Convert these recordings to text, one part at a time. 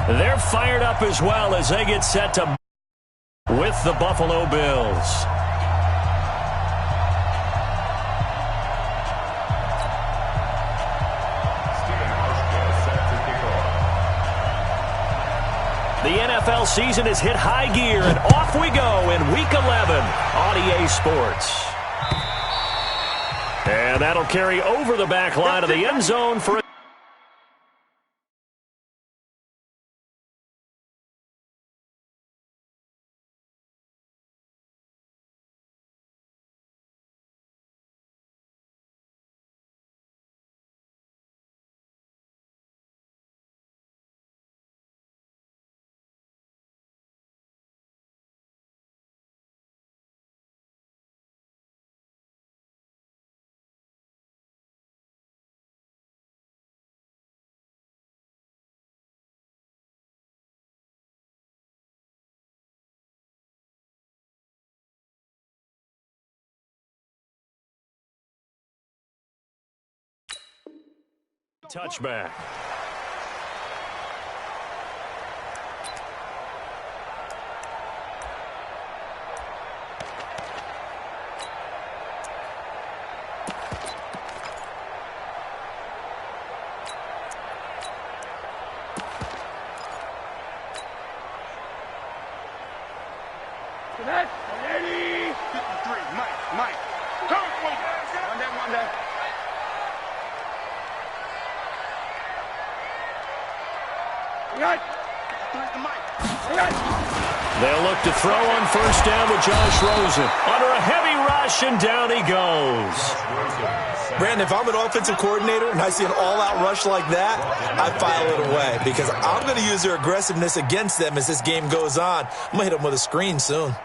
They're fired up as well as they get set to with the Buffalo Bills. The NFL season has hit high gear, and off we go in Week 11 on EA Sports. And that'll carry over the back line of the end zone for a touchback. Ready? 53, Mike. Go! One down. They'll look to throw on first down with Josh Rosen. Under a heavy rush, and down he goes. Brandon, if I'm an offensive coordinator and I see an all-out rush like that, I file it away because I'm going to use their aggressiveness against them as this game goes on. I'm going to hit them with a screen soon.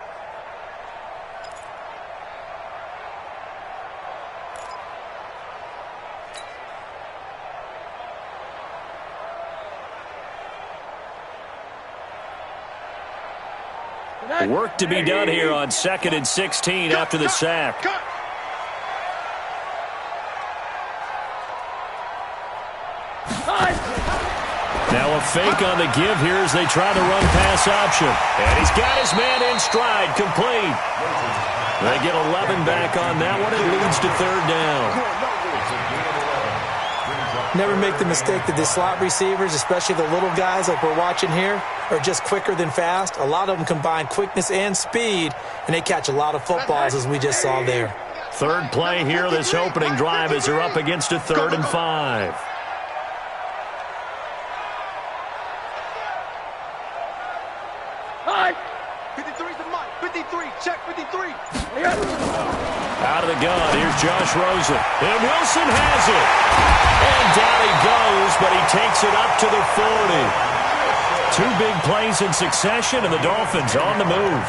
Work to be done here on 2nd and 16 after the sack. Now a fake on the give here as they try to run pass option. And he's got his man in stride, complete. They get 11 back on that one. It leads to 3rd down. Never make the mistake that the slot receivers, especially the little guys like we're watching here, are just quicker than fast. A lot of them combine quickness and speed, and they catch a lot of footballs as we just saw there. Third play here, this opening drive, as they're up against a 3rd and 5. Hi. 53's the Mike. 53. Check 53. Out of the gun, here's Josh Rosen. And Wilson has it. And down he goes, but he takes it up to the 40. 2 big plays in succession, and the Dolphins on the move.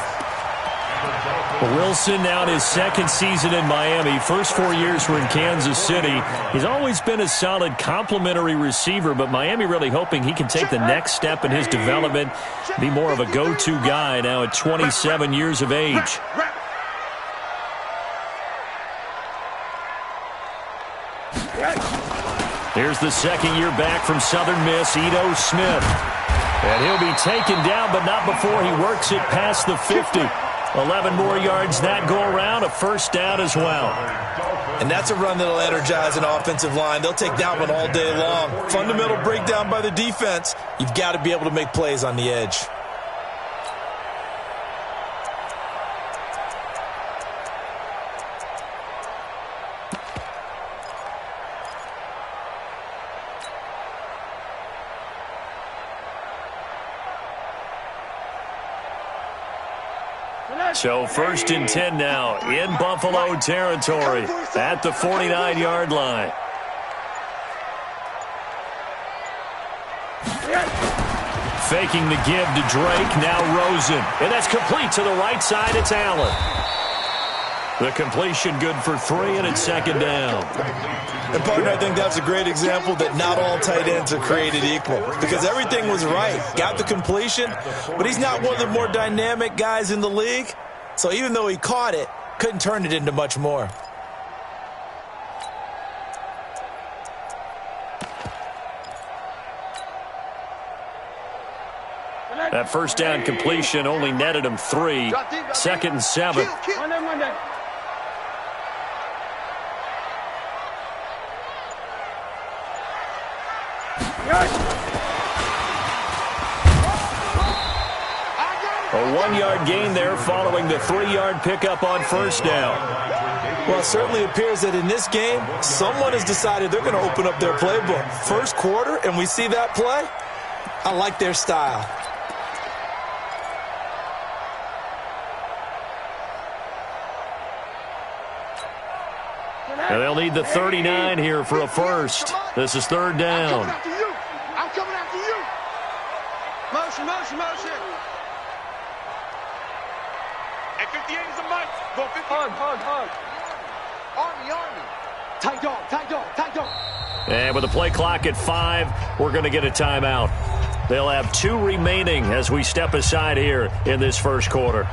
Wilson now in his 2nd season in Miami. First 4 years were in Kansas City. He's always been a solid complementary receiver, but Miami really hoping he can take the next step in his development, be more of a go-to guy now at 27 years of age. Here's the 2nd year back from Southern Miss, Ito Smith. And he'll be taken down, but not before he works it past the 50. 11 more yards that go around, a 1st down as well. And that's a run that'll energize an offensive line. They'll take that one all day long. Fundamental breakdown by the defense. You've got to be able to make plays on the edge. So 1st and 10 now in Buffalo territory at the 49-yard line. Faking the give to Drake, now Rosen. And that's complete to the right side. It's Allen. The completion good for 3, and it's 2nd down. And, partner, I think that's a great example that not all tight ends are created equal because everything was right. Got the completion, but he's not one of the more dynamic guys in the league. So even though he caught it, couldn't turn it into much more. That first down completion only netted him 3. 2nd and 7. Monday. A 1-yard gain there following the 3-yard pickup on first down. Well, it certainly appears that in this game, someone has decided they're going to open up their playbook. First quarter, and we see that play. I like their style. And they'll need the 39 here for a first. This is 3rd down. I'm coming after you. Motion. At 58 is a mic. Go 50. Hug. Army. Tight dog. And with the play clock at 5, we're going to get a timeout. They'll have 2 remaining as we step aside here in this first quarter.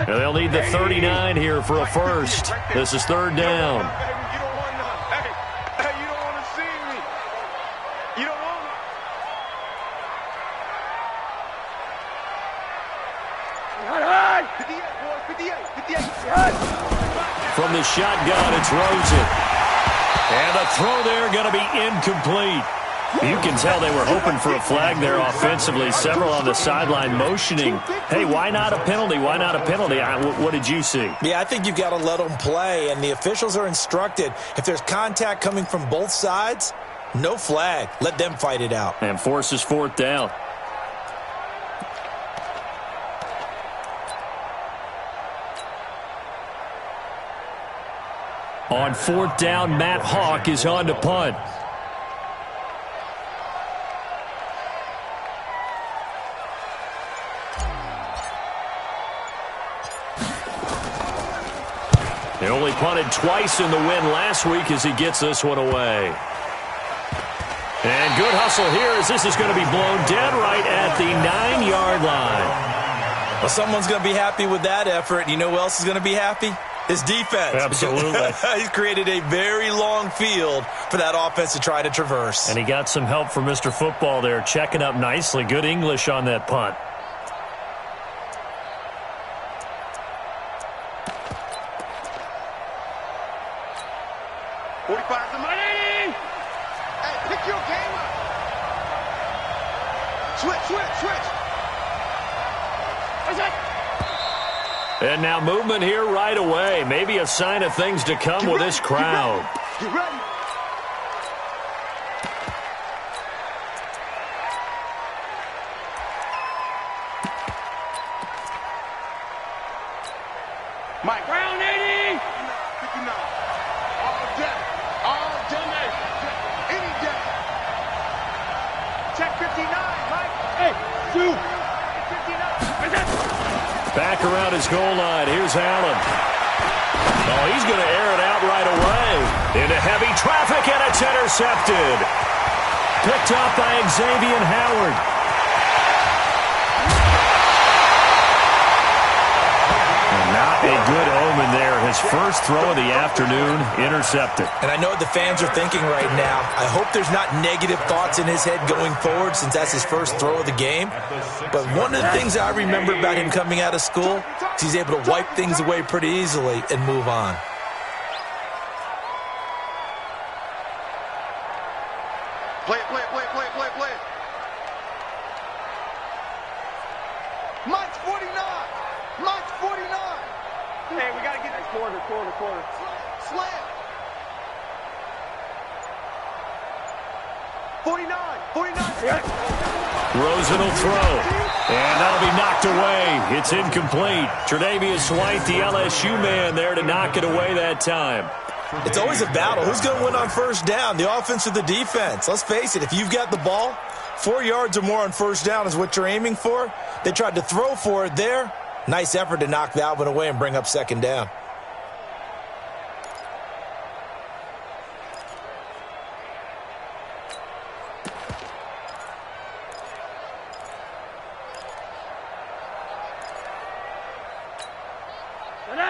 And they'll need the 39 here for a first. This is 3rd down. You don't want none. Hey, you don't want to see me. You don't want it. 58, 58. From the shotgun, it's Rosen. And the throw there going to be incomplete. You can tell they were hoping for a flag there offensively. Several on the sideline motioning, hey, why not a penalty? Why not a penalty? What did you see? Yeah, I think you've got to let them play, and the officials are instructed. If there's contact coming from both sides, no flag. Let them fight it out. And forces 4th down. On 4th down, Matt Hawk is on to punt. He only punted twice in the win last week as he gets this one away. And good hustle here as this is going to be blown dead right at the 9-yard line. Well, someone's going to be happy with that effort. You know who else is going to be happy? His defense. Absolutely. He's created a very long field for that offense to try to traverse. And he got some help from Mr. Football there, checking up nicely. Good English on that punt. And now movement here right away. Maybe a sign of things to come with this crowd. Get ready. Mike. Round 80. 59. All day. Any day. Check 59, Mike. Hey, 2. Back around his goal line. Here's Allen. Oh, he's going to air it out right away. Into heavy traffic, and it's intercepted. Picked up by Xavier Howard. Not a good omen there. His first throw of the afternoon, intercepted. And I know what the fans are thinking right now. I hope there's not negative thoughts in his head going forward since that's his first throw of the game. But one of the things I remember about him coming out of school is he's able to wipe things away pretty easily and move on. Play it. Mike's 49. Hey, we got to get that quarter. Slam. 49. Rosen will throw. And that'll be knocked away. It's incomplete. Tre'Davious White, the LSU man there to knock it away that time. It's always a battle. Who's going to win on first down, the offense or the defense? Let's face it, if you've got the ball, 4 yards or more on first down is what you're aiming for. They tried to throw for it there. Nice effort to knock that one away and bring up second down.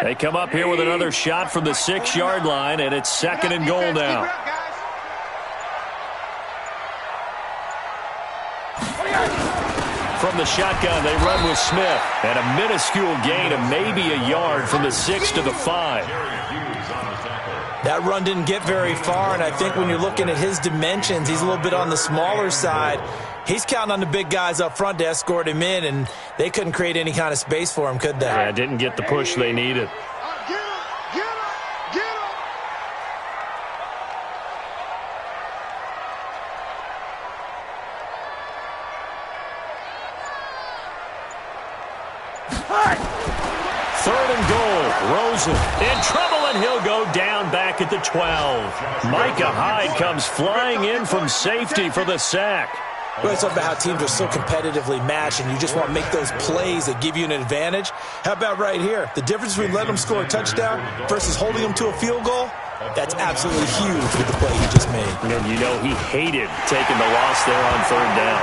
They come up here with another shot from the 6-yard line, and it's 2nd and goal now. From the shotgun, they run with Smith. And a minuscule gain of maybe a yard from the 6 to the 5. That run didn't get very far, and I think when you're looking at his dimensions, he's a little bit on the smaller side. He's counting on the big guys up front to escort him in, and they couldn't create any kind of space for him, could they? Yeah, didn't get the push they needed. Rosen in trouble, and he'll go down back at the 12. Micah Hyde comes flying in from safety for the sack. We always talk about how teams are so competitively matched, and you just want to make those plays that give you an advantage. How about right here? The difference between letting them score a touchdown versus holding them to a field goal, that's absolutely huge with the play he just made. And you know he hated taking the loss there on 3rd down.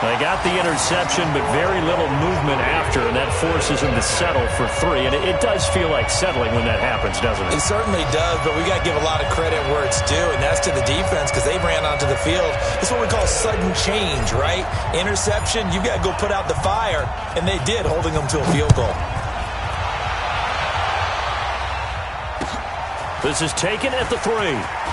They got the interception, but very little movement after, and that forces him to settle for 3. And it does feel like settling when that happens, doesn't it? It certainly does, but we got to give a lot of credit where it's due, and that's to the defense because they ran onto the field. It's what we call sudden change, right? Interception, you've got to go put out the fire, and they did, holding them to a field goal. This is taken at the 3.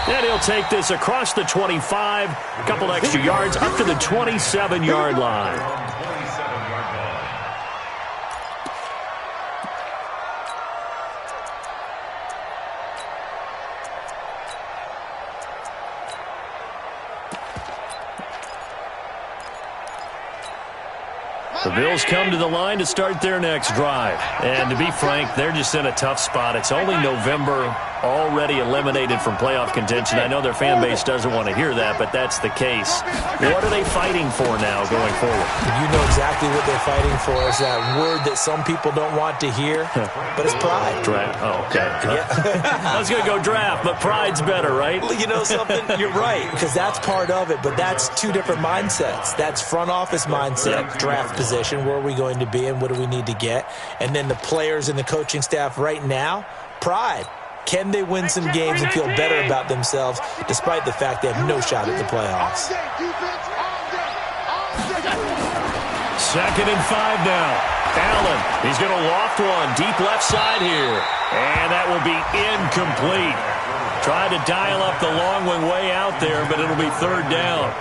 And he'll take this across the 25, a couple extra yards up to the 27-yard line. The Bills come to the line to start their next drive. And to be frank, they're just in a tough spot. It's only November, already eliminated from playoff contention. I know their fan base doesn't want to hear that, but that's the case. What are they fighting for now going forward? You know exactly what they're fighting for. Is that word that some people don't want to hear, but it's pride. Draft. Oh, okay. Yeah. I was going to go draft, but pride's better, right? Well, you know something? You're right, because that's part of it, but that's two different mindsets. That's front office mindset, draft position. Where are we going to be and what do we need to get? And then the players and the coaching staff right now, pride. Can they win some games and feel better about themselves despite the fact they have no shot at the playoffs? 2nd and 5 now. Allen, he's going to loft one deep left side here. And that will be incomplete. Tried to dial up the long one way out there, but it'll be 3rd down.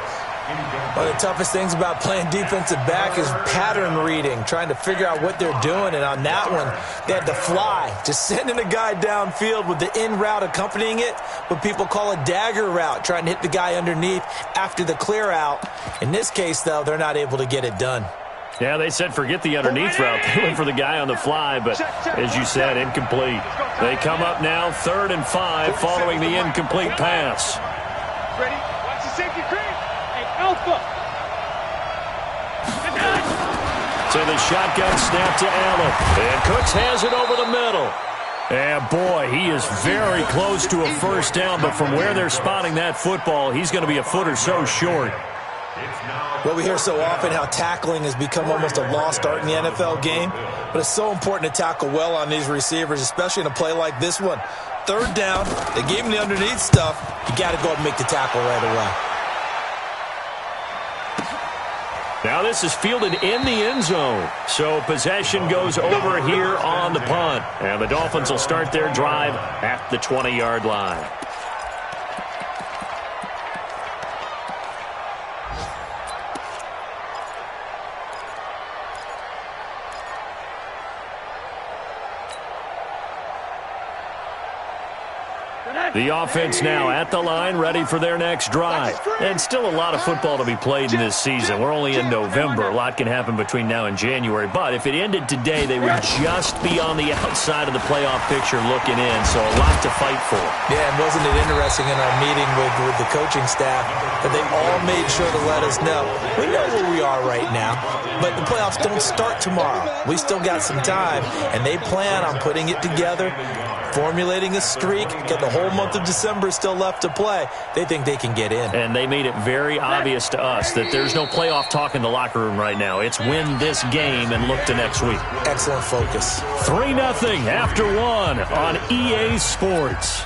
One of the toughest things about playing defensive back is pattern reading, trying to figure out what they're doing. And on that one, they had to fly, just sending a guy downfield with the in route accompanying it, what people call a dagger route, trying to hit the guy underneath after the clear out. In this case, though, they're not able to get it done. Yeah, they said forget the underneath route. They went for the guy on the fly, but as you said, incomplete. They come up now 3rd and 5 following the incomplete pass. Ready? Watch the safety creep. Alpha. So the shotgun snap to Allen. And Cooks has it over the middle. And boy, he is very close to a 1st down, but from where they're spotting that football, he's going to be a foot or so short. Well, we hear so often how tackling has become almost a lost art in the NFL game, but it's so important to tackle well on these receivers, especially in a play like this one. 3rd down, they gave him the underneath stuff. You got to go and make the tackle right away. Now this is fielded in the end zone. So possession goes over here on the punt. And the Dolphins will start their drive at the 20-yard line. The offense now at the line, ready for their next drive. And still a lot of football to be played in this season. We're only in November. A lot can happen between now and January. But if it ended today, they would just be on the outside of the playoff picture looking in. So a lot to fight for. Yeah, and wasn't it interesting in our meeting with the coaching staff that they all made sure to let us know. We know where we are right now, but the playoffs don't start tomorrow. We still got some time, and they plan on putting it together formulating a streak, get the whole month of December still left to play. They think they can get in. And they made it very obvious to us that there's no playoff talk in the locker room right now. It's win this game and look to next week. Excellent focus. 3-0 after 1 on EA Sports.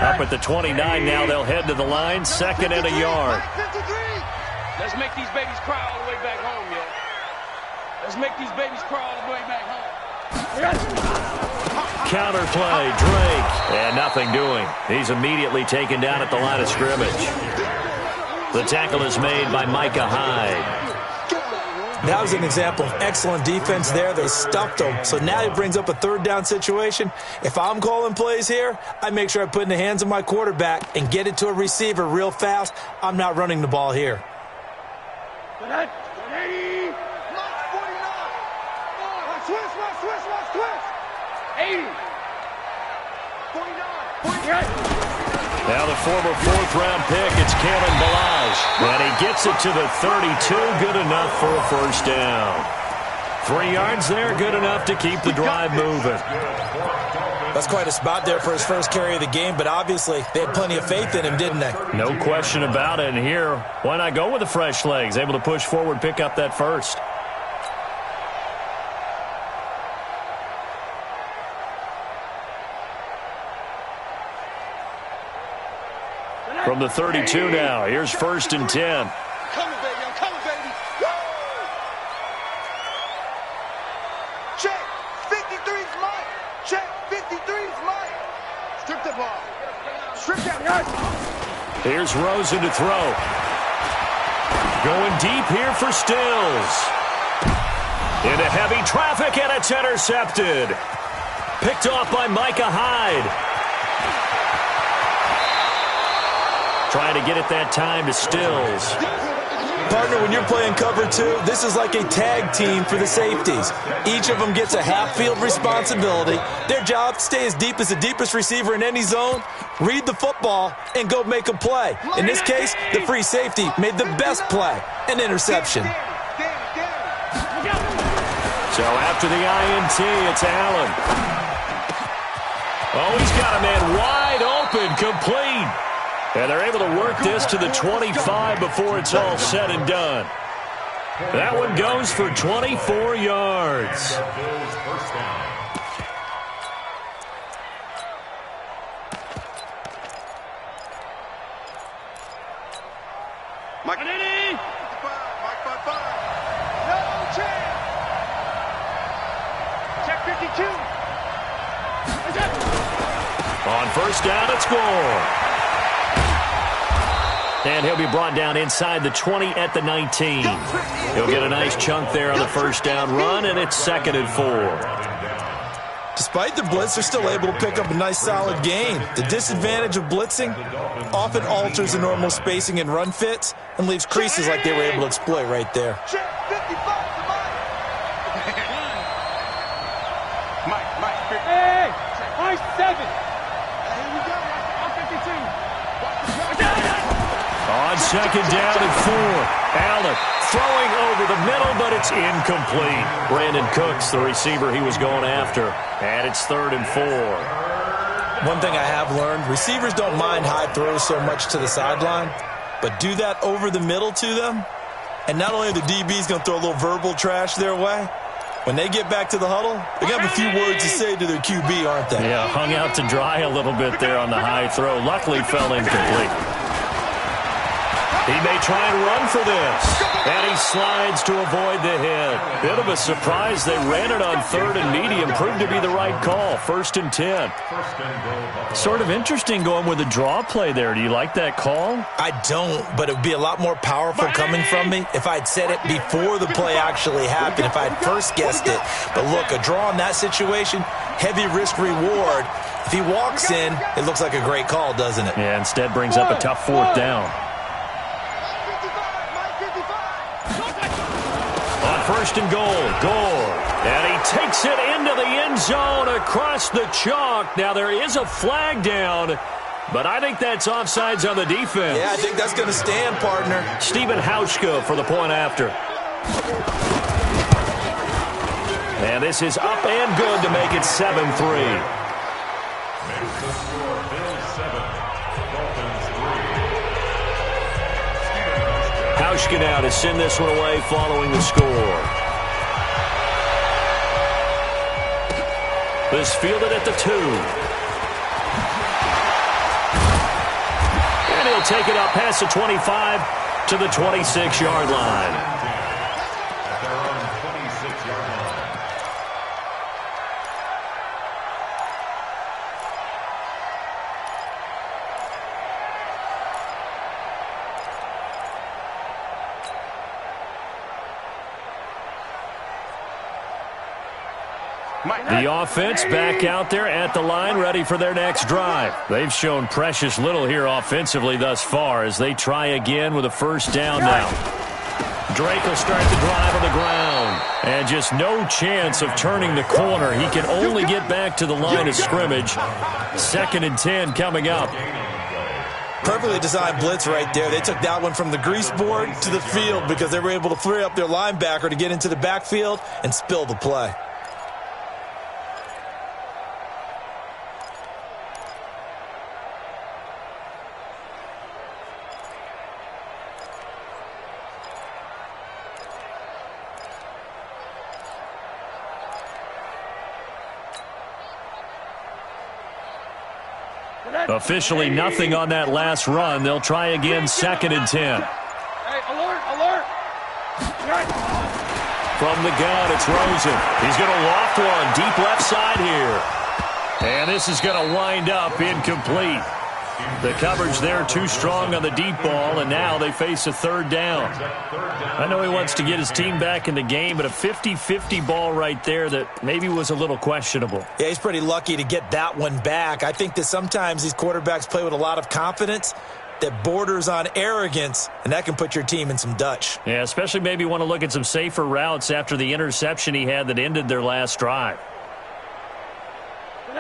Up at the 29 now, they'll head to the line, 2nd and a yard. Let's make these babies cry all the way back home, yo. Let's make these babies cry all the way back home. Counter play, Drake, and nothing doing. He's immediately taken down at the line of scrimmage. The tackle is made by Micah Hyde. That was an example of excellent defense there. They stuffed him. So now he brings up a 3rd down situation. If I'm calling plays here, I make sure I put it in the hands of my quarterback and get it to a receiver real fast. I'm not running the ball here. 180. Switch. 80. 49. Now the former 4th-round pick, it's Kalen Ballage. And he gets it to the 32, good enough for a 1st down. 3 yards there, good enough to keep the drive moving. That's quite a spot there for his first carry of the game, but obviously they had plenty of faith in him, didn't they? No question about it. And here, why not go with the fresh legs? Able to push forward, pick up that first. From the 32 now, here's 1st and 10. I'm coming, baby. Woo! Check. 53's mine. Check. 53's mine. Strip the ball. Strip that, guys. Here's Rosen to throw. Going deep here for Stills. Into heavy traffic, and it's intercepted. Picked off by Micah Hyde. Trying to get it that time to Stills. Partner, when you're playing cover 2, this is like a tag team for the safeties. Each of them gets a half-field responsibility. Their job, stay as deep as the deepest receiver in any zone, read the football, and go make a play. In this case, the free safety made the best play, an interception. So after the INT, it's Allen. Oh, he's got a man wide open, complete. And they're able to work this to the 25 before it's all said and done. That one goes for 24 yards. Mike 5. No chance. Check 52. On 1st down, it's score. And he'll be brought down inside the 20 at the 19. He'll get a nice chunk there on the 1st down run, and it's 2nd and 4. Despite the blitz, they're still able to pick up a nice solid gain. The disadvantage of blitzing often alters the normal spacing and run fits and leaves creases like they were able to exploit right there. Mike 7. On 2nd down and 4. Allen throwing over the middle, but it's incomplete. Brandon Cooks, the receiver he was going after. And it's 3rd and 4. One thing I have learned, receivers don't mind high throws so much to the sideline, but do that over the middle to them, and not only are the DBs going to throw a little verbal trash their way, when they get back to the huddle, they're going to have a few words to say to their QB, aren't they? Yeah, hung out to dry a little bit there on the high throw. Luckily fell incomplete. He may try and run for this. And he slides to avoid the hit. Bit of a surprise. They ran it on 3rd and medium. Proved to be the right call. 1st and 10. Sort of interesting going with a draw play there. Do you like that call? I don't, but it would be a lot more powerful coming from me if I'd said it before the play actually happened, if I had first guessed it. But look, a draw in that situation, heavy risk reward. If he walks in, it looks like a great call, doesn't it? Yeah, instead brings up a tough 4th down. On 1st and goal, Gore. And he takes it into the end zone across the chalk. Now there is a flag down. But I think that's offsides on the defense. Yeah, I think that's going to stand, partner. Stephen Hauschka for the point after. And this is up and good to make it 7-3. Hauschka now to send this one away following the score. This fielded at the 2. And he'll take it up past the 25 to the 26-yard line. The offense back out there at the line, ready for their next drive. They've shown precious little here offensively thus far as they try again with a first down now. Drake will start the drive on the ground. And just no chance of turning the corner. He can only get back to the line of scrimmage. 2nd and 10 coming up. Perfectly designed blitz right there. They took that one from the grease board to the field because they were able to free up their linebacker to get into the backfield and spill the play. Officially nothing on that last run. They'll try again 2nd and 10. Hey, alert! From the gun, it's Rosen. He's going to loft one deep left side here. And this is going to wind up incomplete. The coverage there too strong on the deep ball, and now they face a 3rd down. I know he wants to get his team back in the game, but a 50-50 ball right there that maybe was a little questionable. Yeah, he's pretty lucky to get that one back. I think that sometimes these quarterbacks play with a lot of confidence that borders on arrogance, and that can put your team in some Dutch. Yeah, especially maybe want to look at some safer routes after the interception he had that ended their last drive.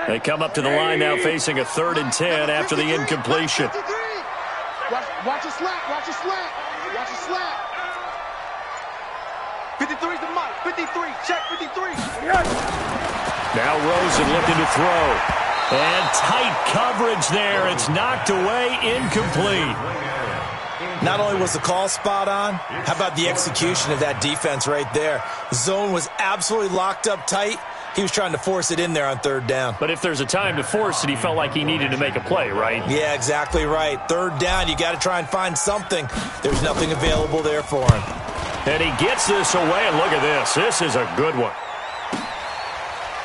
They come up to the line now facing a 3rd and 10 after the incompletion. Watch it slap. 53's the mic. 53. Check 53. Now Rosen looking to throw. And tight coverage there. It's knocked away, incomplete. Not only was the call spot on, how about the execution of that defense right there? The zone was absolutely locked up tight. He was trying to force it in there on 3rd down. But if there's a time to force it, he felt like he needed to make a play, right? Yeah, exactly right. 3rd down, you got to try and find something. There's nothing available there for him. And he gets this away, and look at this. This is a good one.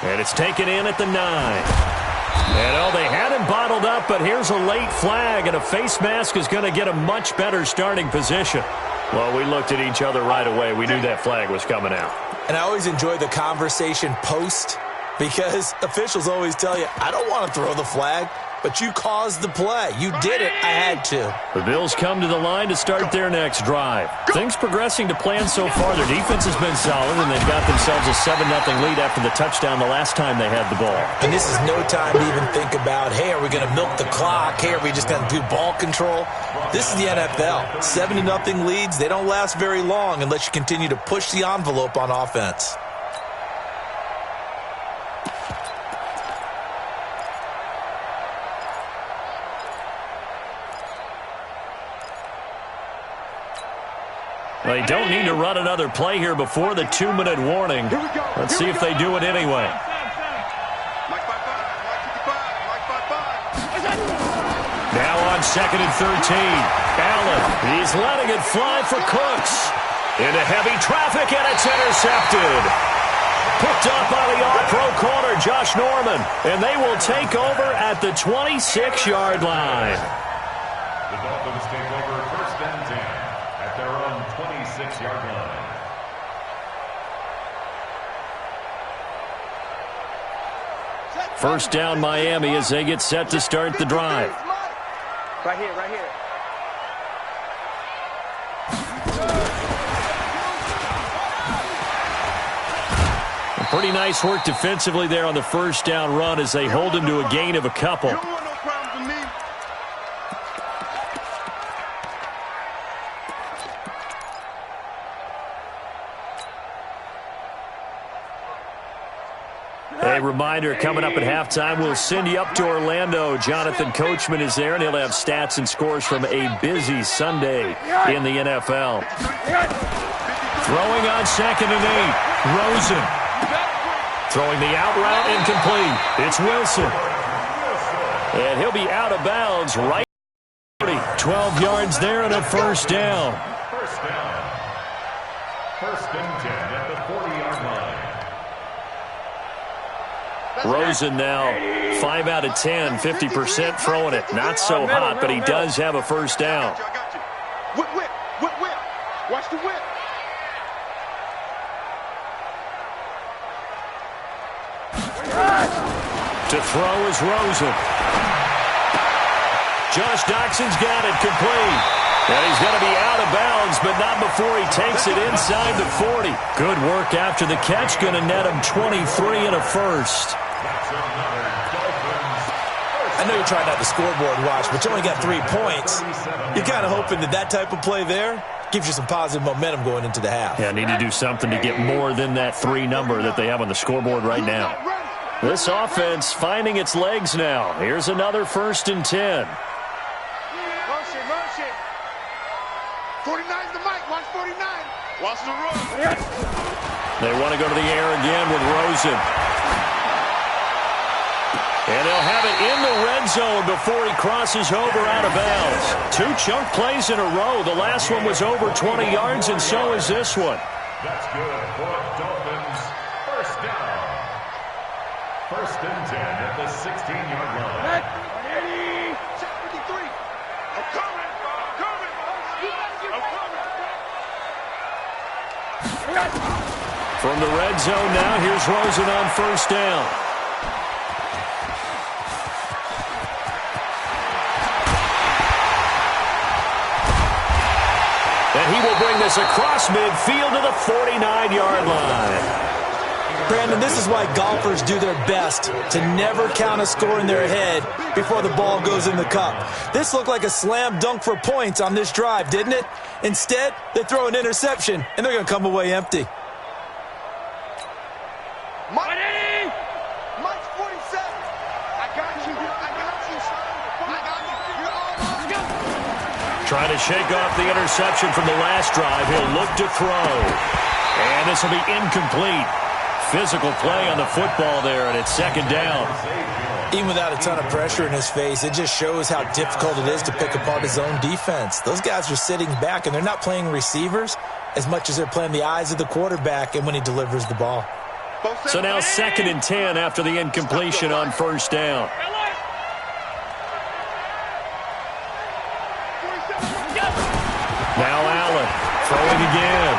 And it's taken in at the 9. And, they had him bottled up, but here's a late flag, and a face mask is going to get a much better starting position. Well, we looked at each other right away. We knew that flag was coming out. And I always enjoy the conversation post because officials always tell you, I don't want to throw the flag, but you caused the play. You did it. I had to. The Bills come to the line to start their next drive. Things progressing to plan so far. Their defense has been solid, and they've got themselves a 7-0 lead after the touchdown the last time they had the ball. And this is no time to even think about, hey, are we going to milk the clock? Hey, are we just going to do ball control? This is the NFL. 7-0 leads, they don't last very long unless you continue to push the envelope on offense. They don't need to run another play here before the 2-minute warning. Let's see if they do it anyway. Now on 2nd and 13. Allen, he's letting it fly for Cooks. Into heavy traffic, and it's intercepted. Picked up by the all-pro corner, Josh Norman. And they will take over at the 26-yard line. The Dolphins take over 1st and 10 at their own 26-yard line. First down Miami as they get set to start the drive. Right here. Pretty nice work defensively there on the first down run as they hold him to a gain of a couple. A reminder, coming up at halftime, we'll send you up to Orlando. Jonathan Coachman is there, and he'll have stats and scores from a busy Sunday in the NFL. Throwing on 2nd and 8. Rosen. Throwing the out route incomplete. It's Wilson. And he'll be out of bounds right. 12 yards there and a first down. First down. First and 10 at the 40-yard line. Rosen now 5 out of 10, 50% throwing it. Not so hot, but he does have a first down. Whip, whip, whip, whip. Watch the whip. To throw is Rosen. Josh Doxson's got it complete. And he's going to be out of bounds, but not before he takes it inside the 40. Good work after the catch. Going to net him 23 and a first. I know you're trying not to scoreboard watch, but you only got 3 points. You're kind of hoping that type of play there gives you some positive momentum going into the half. Yeah, need to do something to get more than that 3 number that they have on the scoreboard right now. This offense finding its legs now. Here's another 1st and 10. Motion. 49's the mic. Watch 49. Watch the run. They want to go to the air again with Rosen. And they'll have it in the red zone before he crosses over out of bounds. 2 chunk plays in a row. The last one was over 20 yards, and so is this one. That's good for Dolphins. First down. First and 10 at the 16-yard line. Check 53. I'm coming. From the red zone now, here's Rosen on first down. And he will bring this across midfield to the 49-yard line. Brandon, this is why golfers do their best to never count a score in their head before the ball goes in the cup. This looked like a slam dunk for points on this drive, didn't it? Instead, they throw an interception, and they're going to come away empty. Mike! Mike's 47. I got you. Trying to shake off the interception from the last drive. He'll look to throw. And this will be incomplete. Physical play on the football there, and it's 2nd down. Even without a ton of pressure in his face, it just shows how difficult it is to pick apart his own defense. Those guys are sitting back, and they're not playing receivers as much as they're playing the eyes of the quarterback and when he delivers the ball. So now 2nd and 10 after the incompletion on first down. Now Allen throwing again.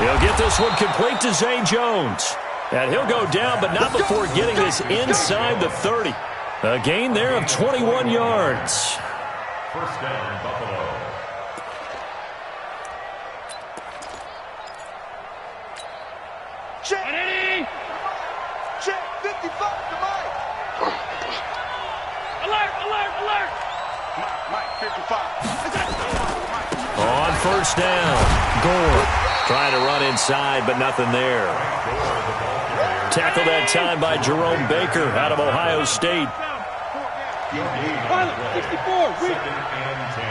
He'll get this one complete to Zay Jones. And he'll go down, but not before getting this inside the 30. A gain there of 21 yards. First down, Buffalo. Check! Check! 55 to Mike! Alert! Mike, 55. On first down, Gore trying to run inside, but nothing there. Tackled that time by Jerome Baker out of Ohio State. 64. Second and 10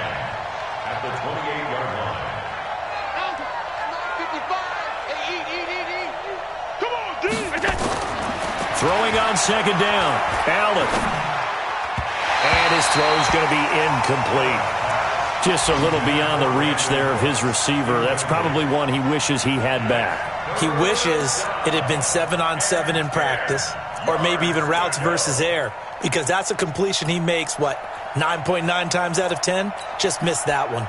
at the 28-yard line. 55. Come on, dude. Throwing on 2nd down, Allen. And his throw's going to be incomplete. Just a little beyond the reach there of his receiver. That's probably one he wishes he had back. He wishes it had been 7-on-7 in practice, or maybe even routes versus air, because that's a completion he makes, 9.9 times out of 10? Just missed that one.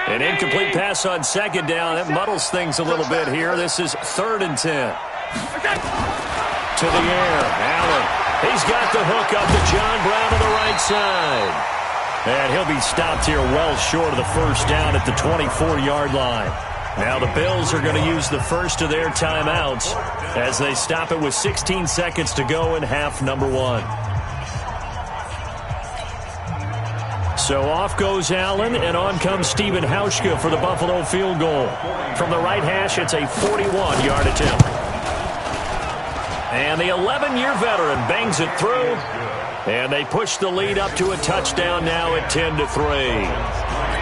An incomplete pass on 2nd down. That muddles things a little bit here. This is 3rd and 10. To the air, Allen. He's got the hook up to John Brown on the right side. And he'll be stopped here well short of the first down at the 24-yard line. Now the Bills are going to use the first of their timeouts as they stop it with 16 seconds to go in half number 1. So off goes Allen, and on comes Steven Hauschka for the Buffalo field goal. From the right hash, it's a 41-yard attempt. And the 11-year veteran bangs it through, and they push the lead up to a touchdown now at 10-3.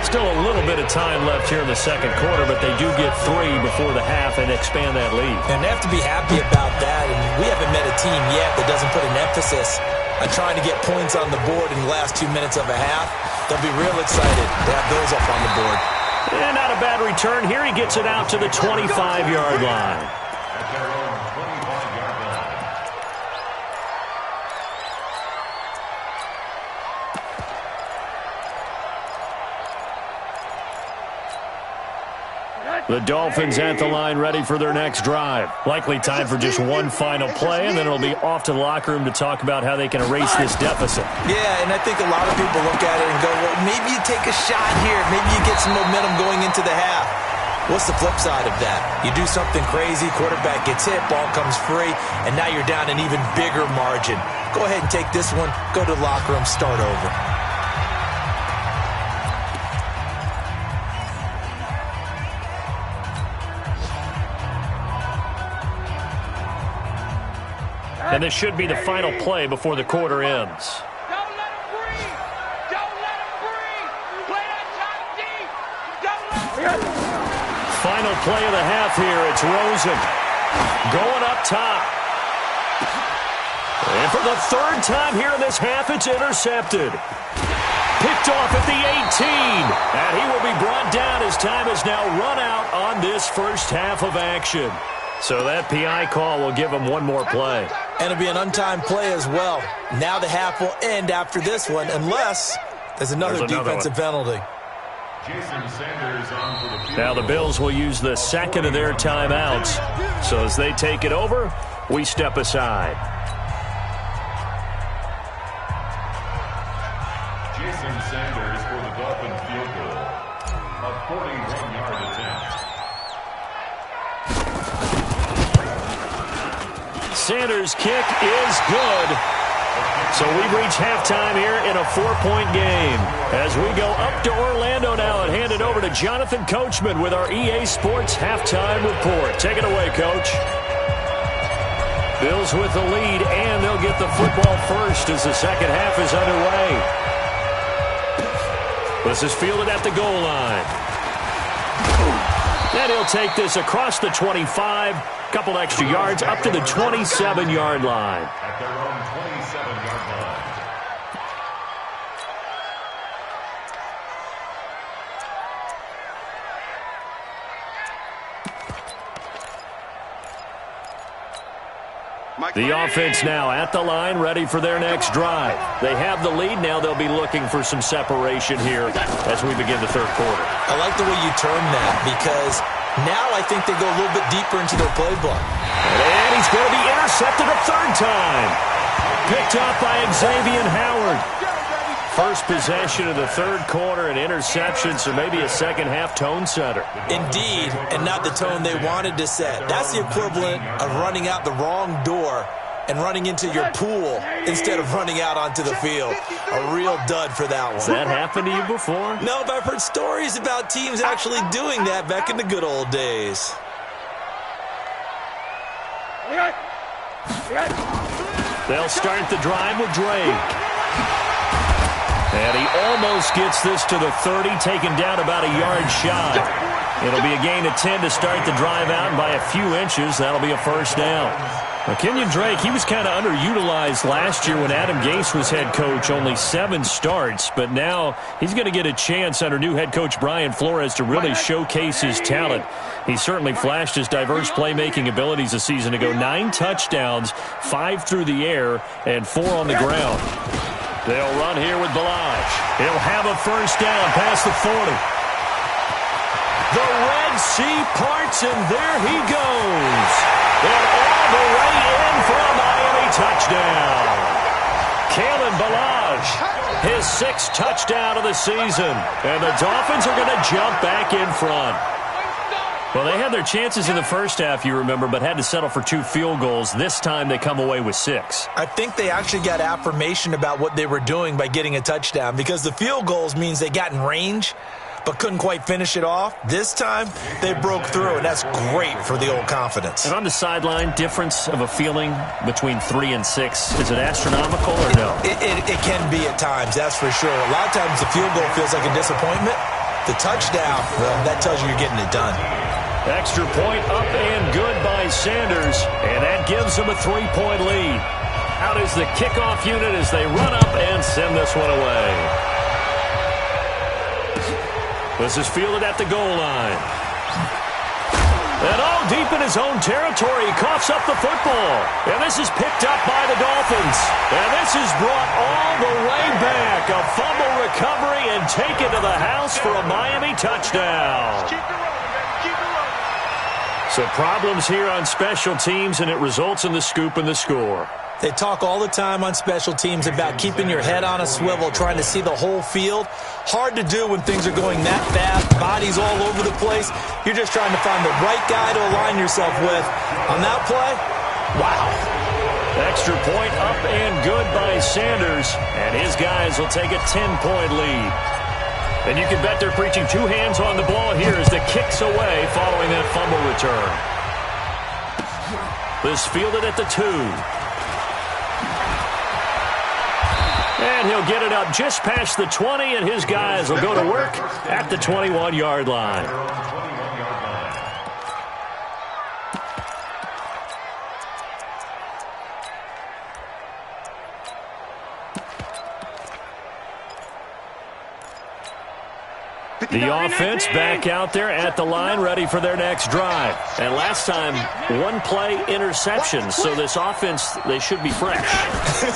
Still a little bit of time left here in the second quarter, but they do get 3 before the half and expand that lead. And they have to be happy about that. And we haven't met a team yet that doesn't put an emphasis on trying to get points on the board in the last 2 minutes of a half. They'll be real excited to have those up on the board. And not a bad return here. He gets it out to the 25-yard line. The Dolphins at the line ready for their next drive. Likely time for just one final play, and then it'll be off to the locker room to talk about how they can erase this deficit. Yeah, and I think a lot of people look at it and go, well, maybe you take a shot here. Maybe you get some momentum going into the half. What's the flip side of that? You do something crazy, quarterback gets hit, ball comes free, and now you're down an even bigger margin. Go ahead and take this one, go to the locker room, start over. And this should be the final play before the quarter ends. Don't let him breathe. Don't let him breathe. Play that shot deep. Don't let him breathe. Final play of the half here. It's Rosen going up top. And for the third time here in this half, it's intercepted. Picked off at the 18. And he will be brought down as time has now run out on this first half of action. So that PI call will give him one more play. And it'll be an untimed play as well. Now the half will end after this one, unless there's another defensive penalty. Now the Bills will use the second of their timeouts. So as they take it over, we step aside. Jason Sanders for the Dolphin field goal. A 41-yard attempt. Sanders' kick is good. So we reach halftime here in a 4-point game. As we go up to Orlando now and hand it over to Jonathan Coachman with our EA Sports Halftime Report. Take it away, Coach. Bills with the lead, and they'll get the football first as the second half is underway. This is fielded at the goal line. And he'll take this across the 25. Couple extra yards up to the 27-yard line. At their own 27-yard line. The offense now at the line, ready for their next drive. They have the lead. Now they'll be looking for some separation here as we begin the third quarter. I like the way you term that, because now I think they go a little bit deeper into their playbook. And he's going to be intercepted a third time. Picked up by Xavier Howard. First possession of the third quarter, an interception, so maybe a second-half tone setter. Indeed, and not the tone they wanted to set. That's the equivalent of running out the wrong door and running into your pool instead of running out onto the field. A real dud for that one. Has that happened to you before? No, but I've heard stories about teams actually doing that back in the good old days. They'll start the drive with Drake. And he almost gets this to the 30, taken down about a yard shy. It'll be a gain of 10 to start the drive out, and by a few inches, that'll be a first down. Now, Kenyon Drake, he was kind of underutilized last year when Adam Gase was head coach, only 7 starts, but now he's going to get a chance under new head coach Brian Flores to really showcase his talent. He certainly flashed his diverse playmaking abilities a season ago. 9 touchdowns, 5 through the air, and 4 on the ground. They'll run here with Balaj. He'll have a first down past the 40. The Red Sea parts, and there he goes. And all the way in for a Miami touchdown. Kalen Balaj, his 6th touchdown of the season. And the Dolphins are going to jump back in front. Well, they had their chances in the first half, you remember, but had to settle for 2 field goals. This time they come away with 6. I think they actually got affirmation about what they were doing by getting a touchdown, because the field goals means they got in range but couldn't quite finish it off. This time they broke through, and that's great for the old confidence. And on the sideline, difference of a feeling between 3 and 6, is it astronomical or no? It can be at times, that's for sure. A lot of times the field goal feels like a disappointment. The touchdown, well, that tells you you're getting it done. Extra point up and good by Sanders, and that gives them a 3-point lead. Out is the kickoff unit as they run up and send this one away. This is fielded at the goal line. And all deep in his own territory, he coughs up the football. And this is picked up by the Dolphins. And this is brought all the way back. A fumble recovery and taken to the house for a Miami touchdown. So problems here on special teams, and it results in the scoop and the score. They talk all the time on special teams about keeping your head on a swivel, trying to see the whole field. Hard to do when things are going that fast, bodies all over the place. You're just trying to find the right guy to align yourself with. On that play, wow. Extra point up and good by Sanders, and his guys will take a 10-point lead. And you can bet they're preaching 2 hands on the ball here as the kick's away following that fumble return. This fielded at the 2. And he'll get it up just past the 20, and his guys will go to work at the 21-yard line. The offense back out there at the line, ready for their next drive. And last time, 1-play interception. So this offense, they should be fresh.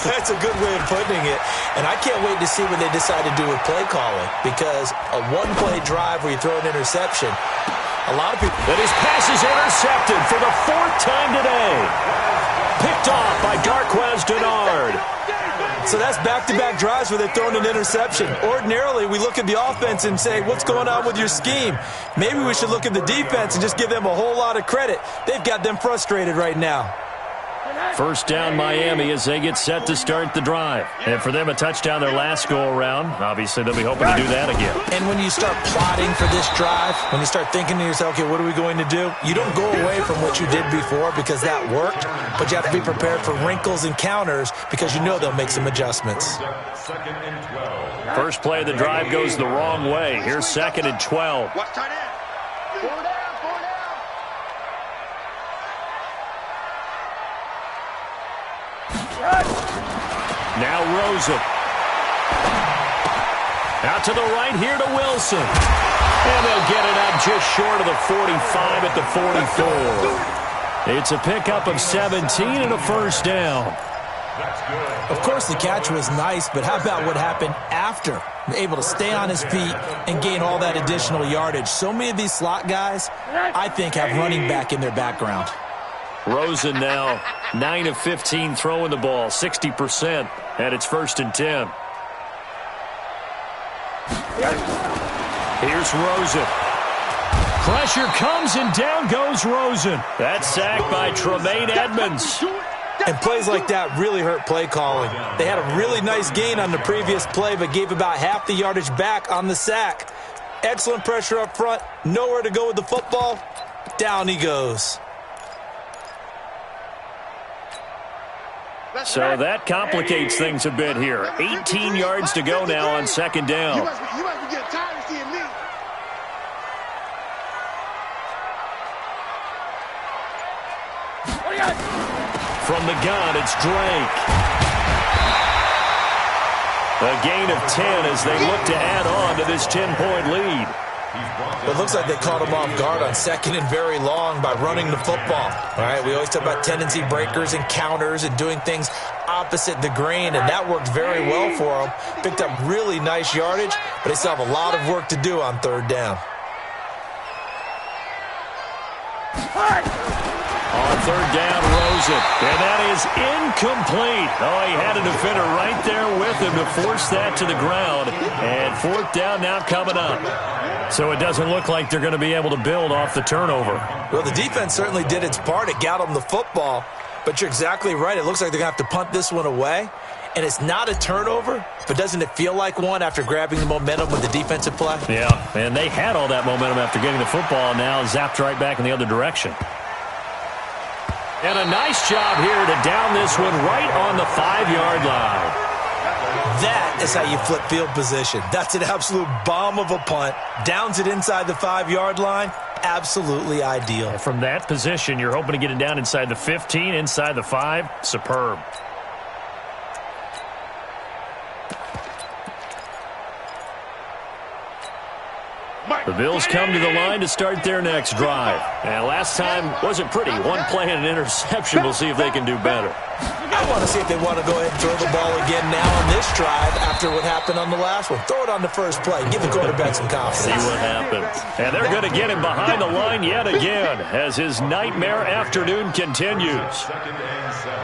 That's a good way of putting it. And I can't wait to see what they decide to do with play calling, because a 1-play drive where you throw an interception, a lot of people... And his pass is intercepted for the 4th time today. Picked off by Darquez Denard. So that's back-to-back drives where they've thrown an interception. Ordinarily, we look at the offense and say, what's going on with your scheme? Maybe we should look at the defense and just give them a whole lot of credit. They've got them frustrated right now. First down Miami as they get set to start the drive. And for them, a touchdown their last go-around. Obviously, they'll be hoping to do that again. And when you start plotting for this drive, when you start thinking to yourself, okay, what are we going to do? You don't go away from what you did before because that worked, but you have to be prepared for wrinkles and counters because you know they'll make some adjustments. First play of the drive goes the wrong way. Here's 2nd and 12. Watch tight end. Now Rosen. Out to the right here to Wilson. And they'll get it up just short of the 45 at the 44. It's a pickup of 17 and a first down. Of course, the catch was nice, but how about what happened after? Able to stay on his feet and gain all that additional yardage. So many of these slot guys, I think, have running back in their background. Rosen now 9 of 15 throwing the ball, 60%, and it's 1st and 10. Here's Rosen. Pressure comes and down goes Rosen. That's sacked by Tremaine Edmonds. And plays like that really hurt play calling. They had a really nice gain on the previous play, but gave about half the yardage back on the sack. Excellent pressure up front, nowhere to go with the football. Down he goes. So that complicates things a bit here. 18 yards to go now on 2nd down. You must be getting tired of seeing me. From the gun, it's Drake. A gain of 10 as they look to add on to this 10-point lead. It looks like they caught him off guard on 2nd and very long by running the football. All right, we always talk about tendency breakers and counters and doing things opposite the grain, and that worked very well for them. Picked up really nice yardage, but they still have a lot of work to do on 3rd down. On third down, Rosen. And that is incomplete. Oh, he had a defender right there with him to force that to the ground. And fourth down now coming up. So it doesn't look like they're going to be able to build off the turnover. Well, the defense certainly did its part. It got them the football. But you're exactly right. It looks like they're going to have to punt this one away. And it's not a turnover, but doesn't it feel like one after grabbing the momentum with the defensive play? Yeah, and they had all that momentum after getting the football, now zapped right back in the other direction. And a nice job here to down this one right on the 5-yard line. That is how you flip field position. That's an absolute bomb of a punt. Downs it inside the 5-yard line. Absolutely ideal. And from that position, you're hoping to get it down inside the 15, inside the 5. Superb. The Bills come to the line to start their next drive. And last time wasn't pretty. One play and an interception. We'll see if they can do better. I want to see if they want to go ahead and throw the ball again now on this drive after what happened on the last one. Throw it on the first play. Give the quarterback some confidence. See what happens. And they're going to get him behind the line yet again as his nightmare afternoon continues. Second and 7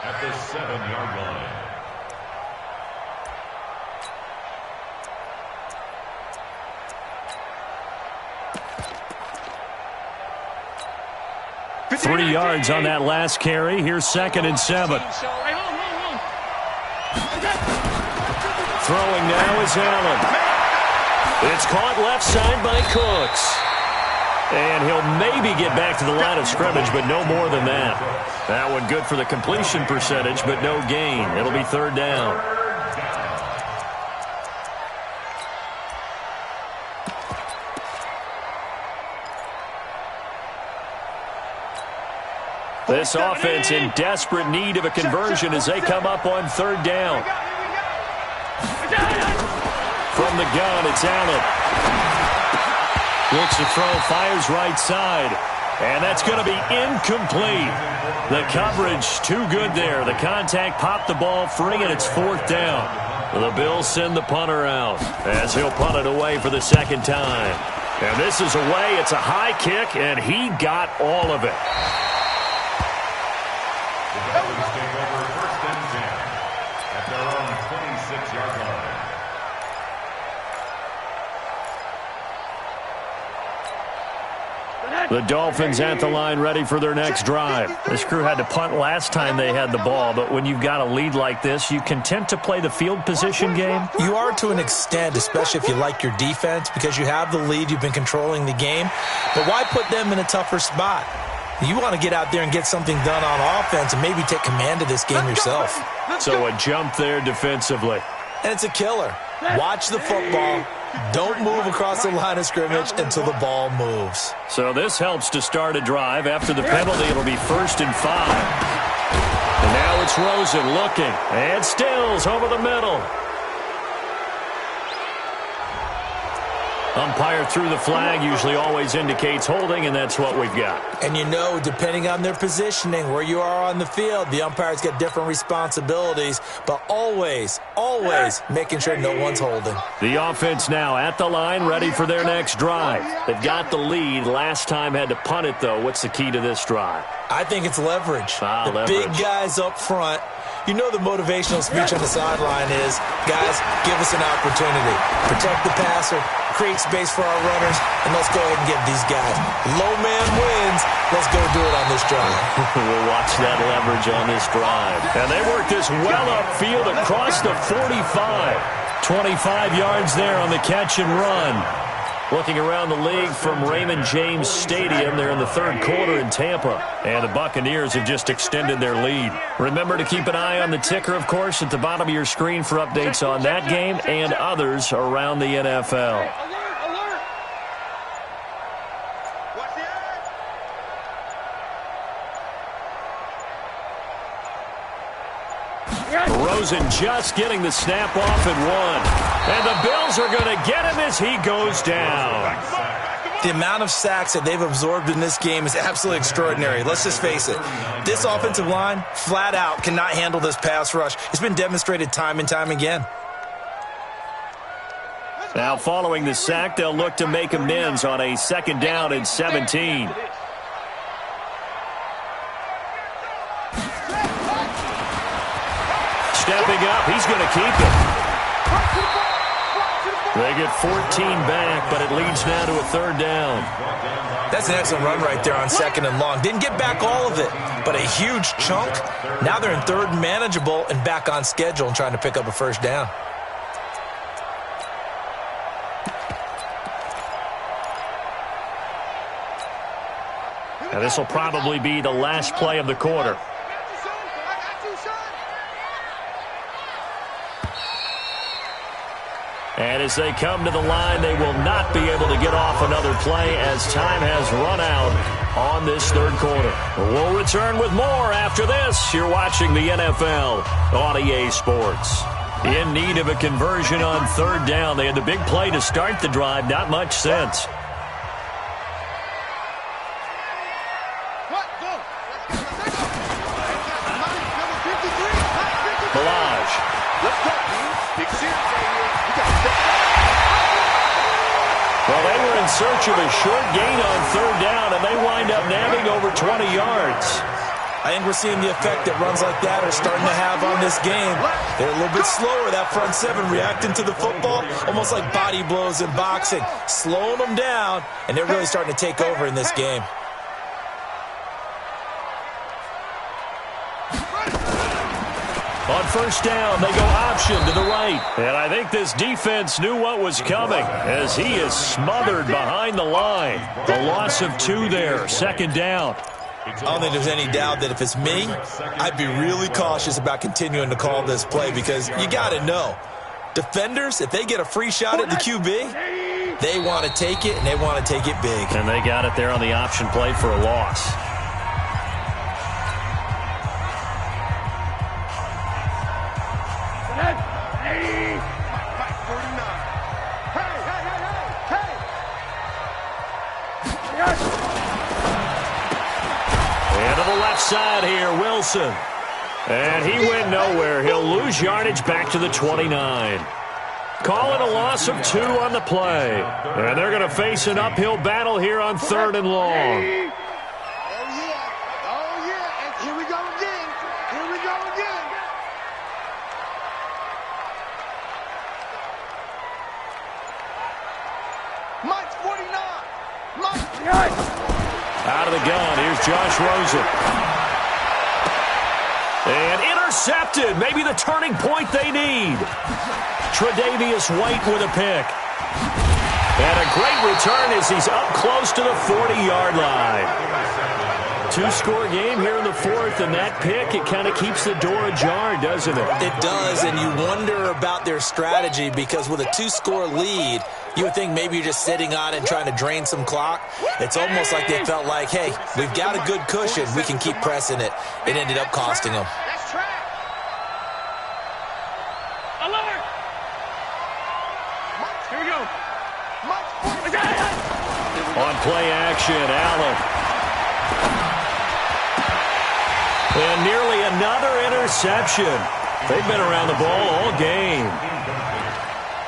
at the 7-yard line. Three yards on that last carry. Here's second and 7. Throwing now is Allen. It's caught left side by Cooks. And he'll maybe get back to the line of scrimmage, but no more than that. That one good for the completion percentage, but no gain. It'll be third down. This offense in desperate need of a conversion as they come up on third down. From the gun, it's Allen. Looks to throw, fires right side. And that's going to be incomplete. The coverage too good there. The contact popped the ball free, and it's fourth down. The Bills send the punter out as he'll punt it away for the second time. And this is away. It's a high kick, and he got all of it. Dolphins take over first and 10 at their own 26-yard line. The Dolphins at the line ready for their next drive. This crew had to punt last time they had the ball, but when you've got a lead like this, you content to play the field position game? You are to an extent, especially if you like your defense, because you have the lead, you've been controlling the game. But why put them in a tougher spot? You want to get out there and get something done on offense and maybe take command of this game yourself. So a jump there defensively. And it's a killer. Watch the football. Don't move across the line of scrimmage until the ball moves. So this helps to start a drive. After the penalty, it'll be first and 5. And now it's Rosen looking. And Stills over the middle. Umpire threw the flag, usually always indicates holding, and that's what we've got. And you know, depending on their positioning, where you are on the field, the umpire's got different responsibilities, but always making sure no one's holding. The offense now at the line, ready for their next drive. They've got the lead. Last time had to punt it, though. What's the key to this drive? I think it's leverage. Leverage. Big guys up front. You know the motivational speech on the sideline is, guys, give us an opportunity. Protect the passer, create space for our runners, and let's go ahead and get these guys. Low man wins. Let's go do it on this drive. We'll watch that leverage on this drive. And they work this well upfield across the 45. 25 yards there on the catch and run. Looking around the league from Raymond James Stadium, they're in the third quarter in Tampa. And the Buccaneers have just extended their lead. Remember to keep an eye on the ticker, of course, at the bottom of your screen for updates on that game and others around the NFL. Rosen just getting the snap off and one. And the Bills are going to get him as he goes down. The amount of sacks that they've absorbed in this game is absolutely extraordinary. Let's just face it. This offensive line, flat out, cannot handle this pass rush. It's been demonstrated time and time again. Now following the sack, they'll look to make amends on a second down and 17. up. He's going to keep it. They get 14 back, but it leads now to a third down. That's an excellent run right there on second and long. Didn't get back all of it, but a huge chunk. Now they're in third and manageable and back on schedule and trying to pick up a first down. Now this will probably be the last play of the quarter. And as they come to the line, they will not be able to get off another play as time has run out on this third quarter. We'll return with more after this. You're watching the NFL on EA Sports. In need of a conversion on third down. They had the big play to start the drive. Not much sense. Well, they were in search of a short gain on third down, and they wind up nabbing over 20 yards. I think we're seeing the effect that runs like that are starting to have on this game. They're a little bit slower, that front seven, reacting to the football, almost like body blows in boxing, slowing them down, and they're really starting to take over in this game. On first down, they go option to the right. And I think this defense knew what was coming as he is smothered behind the line. A loss of 2 there, second down. I don't think there's any doubt that if it's me, I'd be really cautious about continuing to call this play because you got to know, defenders, if they get a free shot at the QB, they want to take it, and they want to take it big. And they got it there on the option play for a loss. Side here, Wilson. And he went nowhere. He'll lose yardage back to the 29. Calling a loss of 2 on the play. And they're going to face an uphill battle here on third and long. Oh, yeah. And here we go again. Here we go again. Mike's 49. Mike. Out of the gun, here's Josh Rosen. And intercepted, maybe the turning point they need. Tre'Davious White with a pick. And a great return as he's up close to the 40-yard line. 2-score game here in the fourth, and that pick, it kind of keeps the door ajar, doesn't it? It does, and you wonder about their strategy because with a 2-score lead, you would think maybe you're just sitting on it and trying to drain some clock. It's almost like they felt like, hey, we've got a good cushion. We can keep pressing it. It ended up costing them. That's track. Alert. Here we go. On play action, Allen. And nearly another interception. They've been around the ball all game.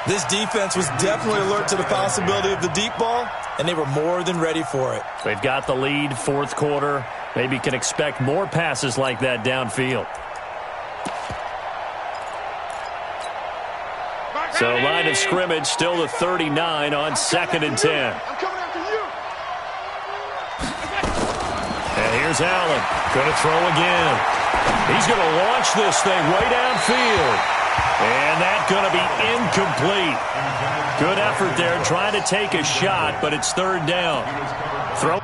This defense was definitely alert to the possibility of the deep ball, and they were more than ready for it. They've got the lead, fourth quarter. Maybe can expect more passes like that downfield. So line of scrimmage still the 39 on second and 10. I'm coming after you. And here's Allen. Going to throw again. He's going to launch this thing way downfield. And that's going to be incomplete. Good effort there trying to take a shot, but it's third down. Throw.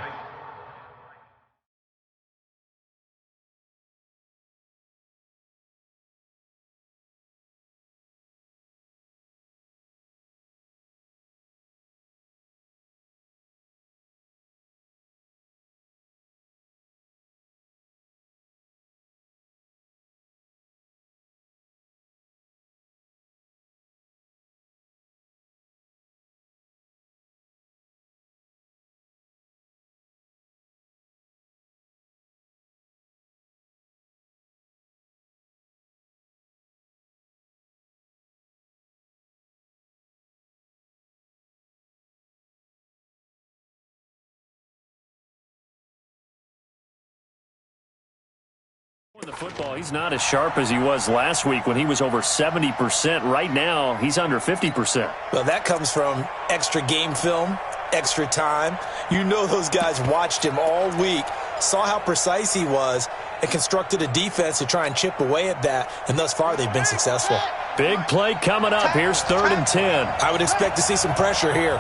The football, he's not as sharp as he was last week when he was over 70%. Right now, he's under 50%. Well, that comes from extra game film, extra time. You know those guys watched him all week, saw how precise he was, and constructed a defense to try and chip away at that, and thus far they've been successful. Big play coming up. Here's 3rd and 10. I would expect to see some pressure here.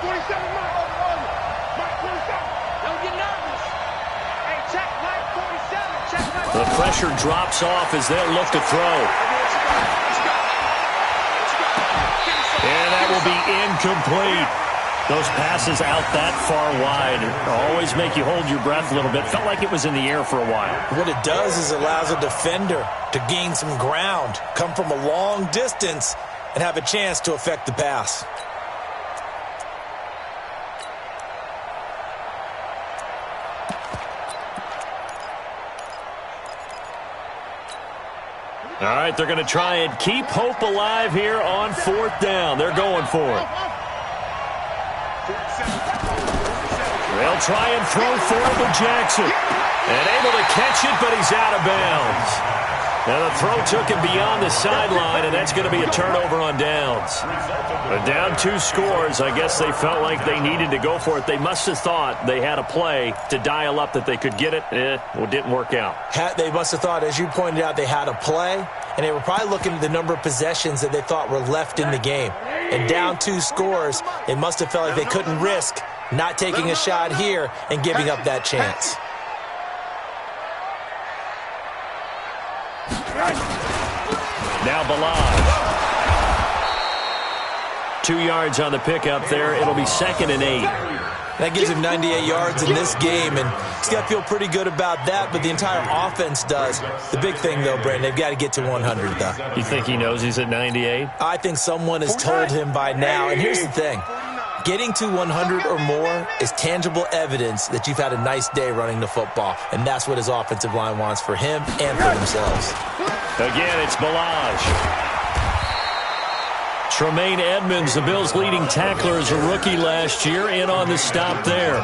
47, Mike. Mike 47. Don't get nervous. Hey, check Mike 47. Check Mike. The pressure drops off as they'll look to throw. And that will be incomplete. Those passes out that far wide always make you hold your breath a little bit. Felt like it was in the air for a while. What it does is allows a defender to gain some ground, come from a long distance, and have a chance to affect the pass. All right, they're going to try and keep hope alive here on 4th down. They're going for it. They'll try and throw for it with Jackson. And able to catch it, but he's out of bounds. Now the throw took him beyond the sideline, and that's going to be a turnover on downs. But down 2 scores, I guess they felt like they needed to go for it. They must have thought they had a play to dial up that they could get it. Well, it didn't work out. They must have thought, as you pointed out, they had a play, and they were probably looking at the number of possessions that they thought were left in the game. And down 2 scores, they must have felt like they couldn't risk not taking a shot here and giving up that chance. Now Balaj. 2 yards on the pickup there. It'll be 2nd and 8. That gives him 98 yards in this game, and he's got to feel pretty good about that, but the entire offense does. The big thing, though, Brandon, they've got to get to 100, though. You think he knows he's at 98? I think someone has told him by now, and here's the thing. Getting to 100 or more is tangible evidence that you've had a nice day running the football, and that's what his offensive line wants for him and for themselves. Again, it's Balaj. Tremaine Edmonds, the Bills' leading tackler as a rookie last year, in on the stop there.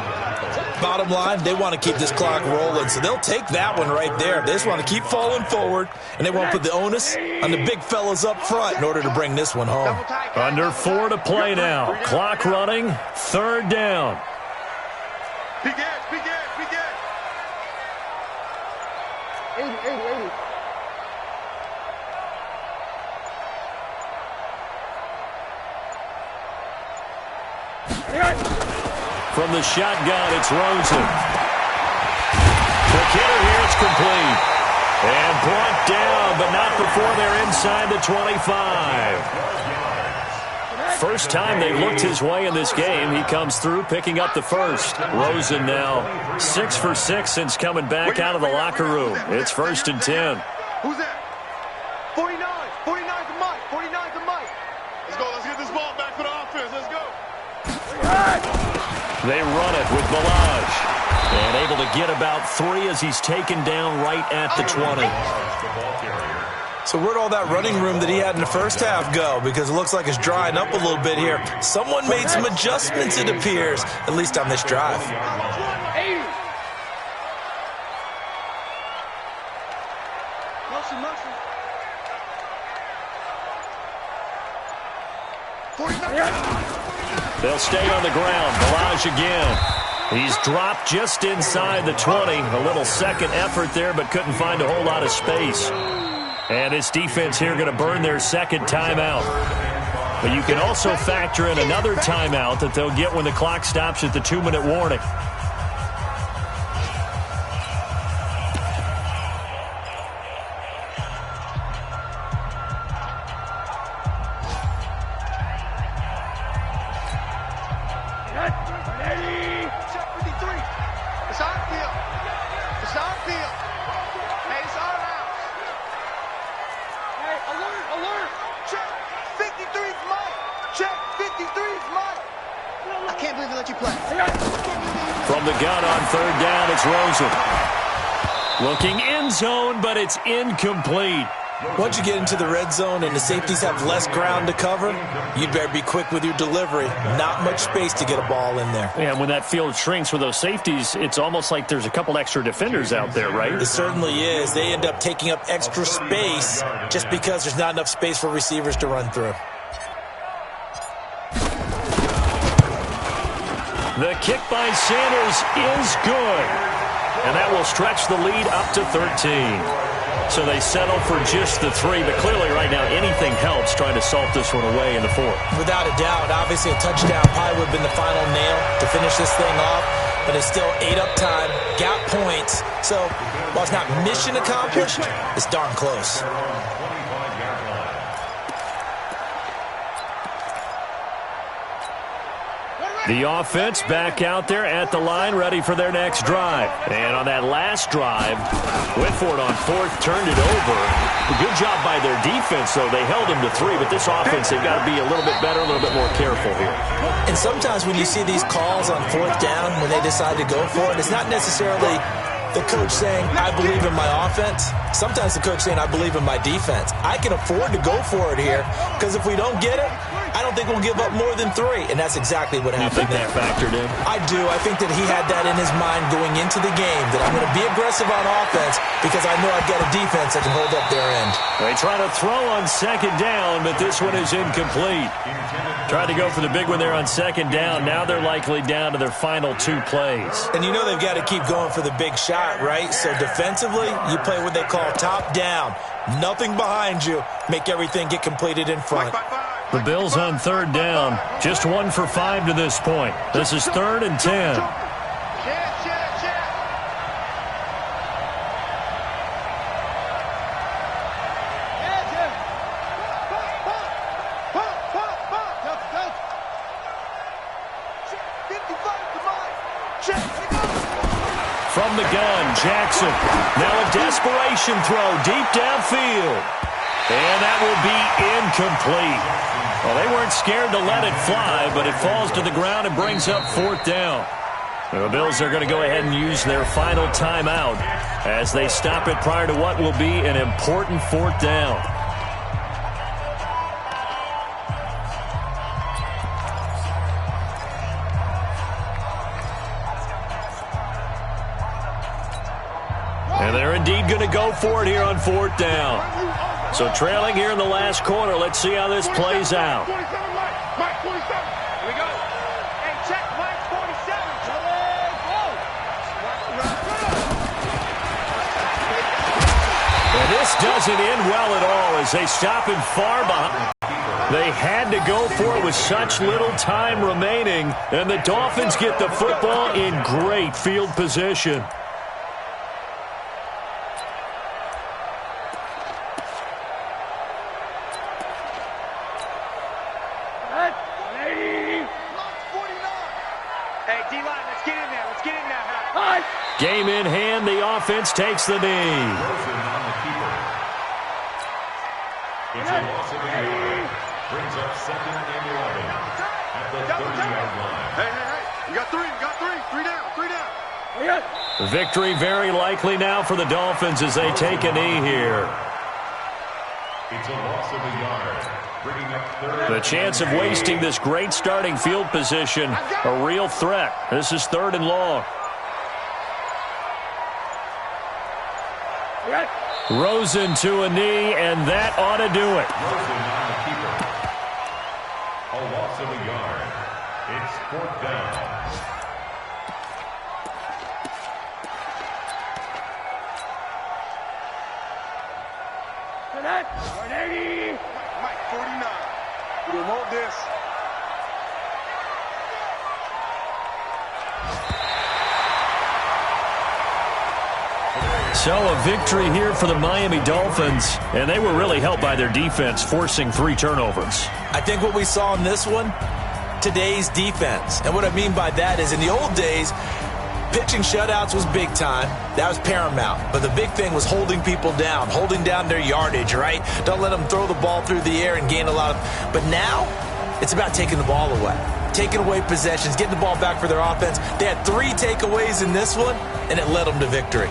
Bottom line, they want to keep this clock rolling, so they'll take that one right there. They just want to keep falling forward, and they want to put the onus on the big fellas up front in order to bring this one home. Under 4 to play now. Clock running, 3rd down. Begin. 80. From the shotgun, it's Rosen. The hitter here, it's complete. And brought down, but not before they're inside the 25. First time they've looked his way in this game. He comes through, picking up the first. Rosen now 6 for 6 since coming back out of the locker room. It's 1st and 10. Who's that? 49. 49 to Mike. 49 to Mike. Let's go. Let's get this ball back for the offense. Let's go. They run it with Balaj. And able to get about 3 as he's taken down right at the 20. So where'd all that running room that he had in the first half go? Because it looks like it's drying up a little bit here. Someone made some adjustments, it appears, at least on this drive. 80. Motion. 49. They'll stay on the ground. Balaj again. He's dropped just inside the 20. A little second effort there, but couldn't find a whole lot of space. And this defense here going to burn their second timeout. But you can also factor in another timeout that they'll get when the clock stops at the 2-minute warning. From the gun on 3rd down, it's Rosen. Looking end zone, but it's incomplete. Once you get into the red zone and the safeties have less ground to cover, you better be quick with your delivery. Not much space to get a ball in there. Yeah, when that field shrinks with those safeties, it's almost like there's a couple extra defenders out there, right? It certainly is. They end up taking up extra space just because there's not enough space for receivers to run through. The kick by Sanders is good. And that will stretch the lead up to 13. So they settle for just the 3, but clearly right now anything helps trying to salt this one away in the 4th. Without a doubt, obviously a touchdown probably would have been the final nail to finish this thing off, but it's still 8 up time, got points. So while it's not mission accomplished, it's darn close. The offense back out there at the line, ready for their next drive. And on that last drive, Whitford on 4th turned it over. Good job by their defense, though. They held them to 3, but this offense, they've got to be a little bit better, a little bit more careful here. And sometimes when you see these calls on 4th down, when they decide to go for it, it's not necessarily the coach saying, I believe in my offense. Sometimes the coach saying, I believe in my defense. I can afford to go for it here, because if we don't get it, I don't think we'll give up more than 3, and that's exactly what happened there. You think that factored in? I do. I think that he had that in his mind going into the game, that I'm going to be aggressive on offense because I know I've got a defense that can hold up their end. They try to throw on 2nd down, but this one is incomplete. Tried to go for the big one there on 2nd down. Now they're likely down to their final 2 plays. And you know they've got to keep going for the big shot, right? So defensively, you play what they call top down. Nothing behind you. Make everything get completed in front. The Bills on 3rd down. Just 1 for 5 to this point. This is 3rd and 10. From the gun, Jackson. Now a desperation throw deep downfield. And that will be incomplete. Well, they weren't scared to let it fly, but it falls to the ground and brings up 4th down. The Bills are going to go ahead and use their final timeout as they stop it prior to what will be an important 4th down. And they're indeed going to go for it here on 4th down. So trailing here in the last quarter, let's see how this plays out. 27, Mike 27. Here we go. Hey, check Mike 47. And this doesn't end well at all as they stop him far behind. They had to go for it with such little time remaining, and the Dolphins get the football in great field position. Game in hand, the offense takes the knee. It's a loss of a yard. Brings up 2nd and 11 at the 30-yard line. Hey. You got 3. 3 down. Victory very likely now for the Dolphins as they take a knee here. It's a loss of a yard. Bringing up 3rd. The chance of wasting this great starting field position, a real threat. This is 3rd and long. Rosen to a knee, and that ought to do it. Rosen on the keeper. A loss of a yard. It's 4th down. Mike 49. We don't hold this. So a victory here for the Miami Dolphins, and they were really helped by their defense, forcing 3 turnovers. I think what we saw in this one, today's defense. And what I mean by that is in the old days, pitching shutouts was big time. That was paramount. But the big thing was holding people down, holding down their yardage, right? Don't let them throw the ball through the air and gain a lot of... But now, it's about taking the ball away. Taking away possessions, getting the ball back for their offense. They had 3 takeaways in this one, and it led them to victory.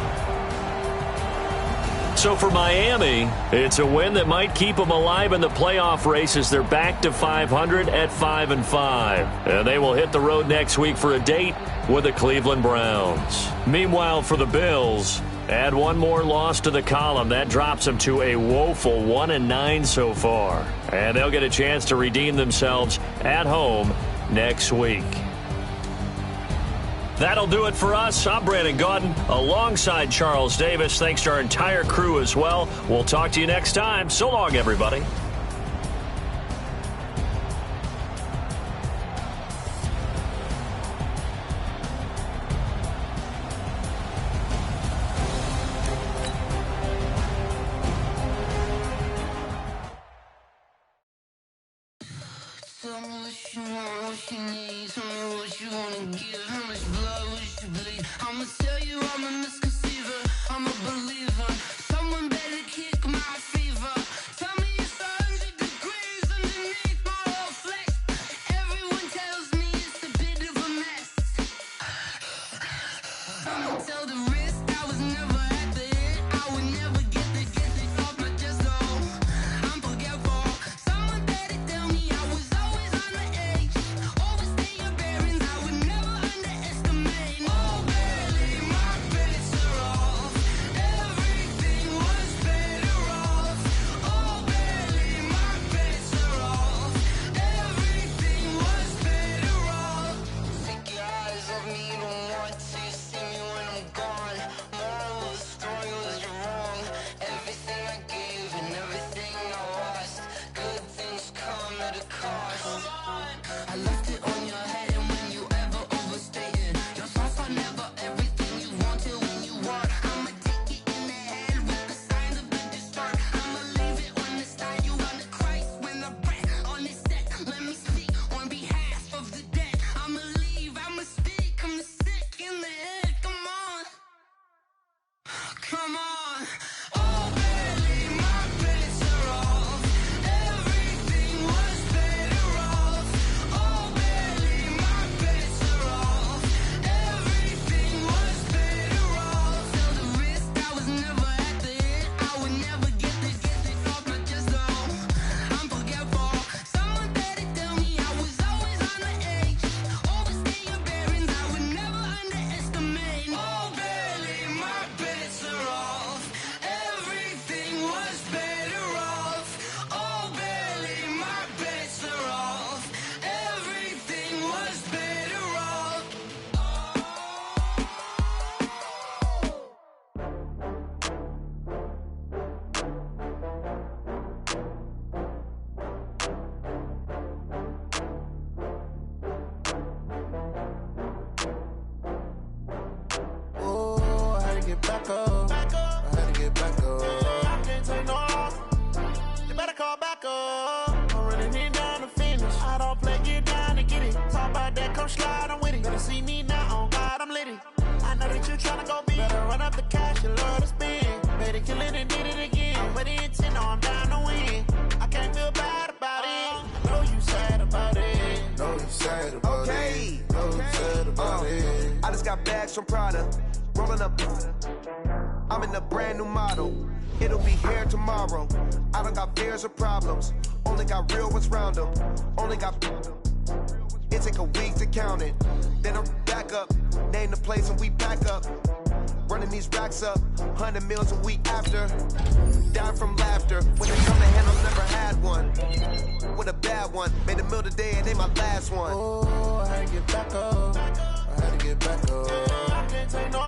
So for Miami, it's a win that might keep them alive in the playoff race as they're back to 500 at 5-5. And they will hit the road next week for a date with the Cleveland Browns. Meanwhile, for the Bills, add one more loss to the column. That drops them to a woeful 1-9 so far. And they'll get a chance to redeem themselves at home next week. That'll do it for us. I'm Brandon Gaudin alongside Charles Davis. Thanks to our entire crew as well. We'll talk to you next time. So long, everybody. Tell me what you want, what you need. Tell me what you wanna give. How much blood would you bleed? I'ma tell you I'm a misconceiver. I'm a believer. Someone better kick my fever. Tell me it's 100 degrees underneath my whole flesh. Everyone tells me it's a bit of a mess. I'ma tell the risk I was never at the end. I would never get this off my chest. Oh, I'm forgetful. Someone better tell me I was always on the edge. Overstay your bearings, I would never underestimate. Oh, barely, my bets are off. Everything was better off. Oh, barely, my bets are off. Everything was better off. Take your eyes off me, don't want to see me when I'm gone. Moral of the story was you're wrong. Everything I gave and everything I lost. Good things come at a cost. I left it on your head, and when you ever overstay it, your thoughts are never everything you wanted when you want. I'ma take it in the head with the signs of a distort. I'ma leave it on the side. You on the Christ when the breath on this set. Let me speak on behalf of the dead. I'ma leave, I'ma speak. I'm the sick in the head. Come on, come on. Oh, barely, my bets are off. Everything was better off. Oh, barely, my bets are off. Everything was better off. Tell the risk I was never at the end. I would never get this off my chest. Oh, I'm forgetful. Someone better tell me I was always on the edge. Overstay your bearings, I would never underestimate. Oh, barely, my bets are off. Everything was better off. Oh, barely, my bets are off. Everything was better off. Oh, I had to get back up. I had to get back up. I can't take no loss. You better call back up. I'm running it down to finish. I don't play, get down to get it. Talk about that, come slide, I'm with it. Better see me now, on God, I'm litty. I know that you tryna go big. Better run up the cash, you love to spend. Better kill it and did it again. I'm with the intent, no, I'm down to win. I can't feel bad about it. I know you sad about it. Know you sad about it. Know you sad about it. I just got bags from Prada, rolling up. I'm in a brand new model. It'll be here tomorrow. I don't got fears or problems. Only got real ones round them. Only got. It take a week to count it. Then I'm back up. Name the place and we back up. Running these racks up. 100 meals a week after. Dying from laughter. When it come to handles, never had one. With a bad one. Made a meal today and they my last one. Oh, I had to get back up. I had to get back up. I can't take no